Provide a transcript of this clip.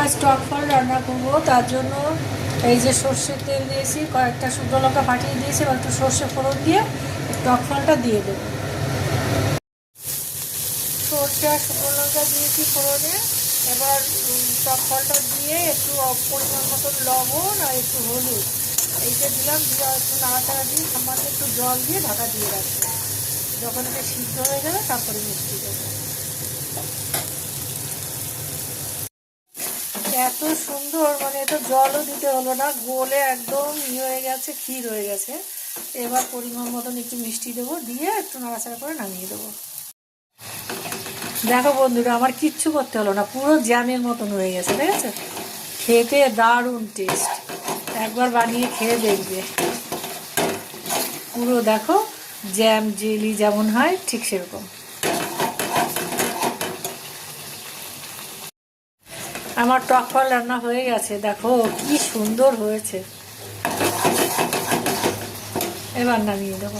আজ টক ফল রান্না করবো, তার জন্য এই যে সর্ষের তেল দিয়েছি, কয়েকটা শুকনো লঙ্কা ফাটিয়ে দিয়েছি, এবার একটু সর্ষে ফোড়ন দিয়ে টক ফলটা দিয়ে দেবো। সর্ষে আর শুকনো লঙ্কা দিয়েছি ফোড়নে। এবার টক ফলটা দিয়ে একটু পরিমাণ মতন লবণ আর একটু হলুদ এইটা দিলাম, দিয়ে একটু নাড়াচাড়া দিয়ে সামান্য একটু জল দিয়ে ঢাকা দিয়ে রাখবো। যখন এটা সিদ্ধ হয়ে যাবে তারপরে মিষ্টি দেবো। এত সুন্দর, মানে এত জলও দিতে হলো না, গলে একদম হয়ে গেছে, ক্ষীর হয়ে গেছে। এবার পরিমাণ মতন একটু মিষ্টি দেবো, দিয়ে একটু নাড়াচাড়া করে নামিয়ে দেবো। দেখো বন্ধুরা, আমার কিচ্ছু করতে হলো না, পুরো জ্যামের মতন হয়ে গেছে, ঠিক আছে? খেতে দারুণ টেস্ট, একবার বানিয়ে খেয়ে দেখবে। পুরো দেখো জ্যাম জেলি যেমন হয় ঠিক সেরকম। আমার টক ফল রান্না হয়ে গেছে, দেখো কি সুন্দর হয়েছে। এবার নামিয়ে দেবো।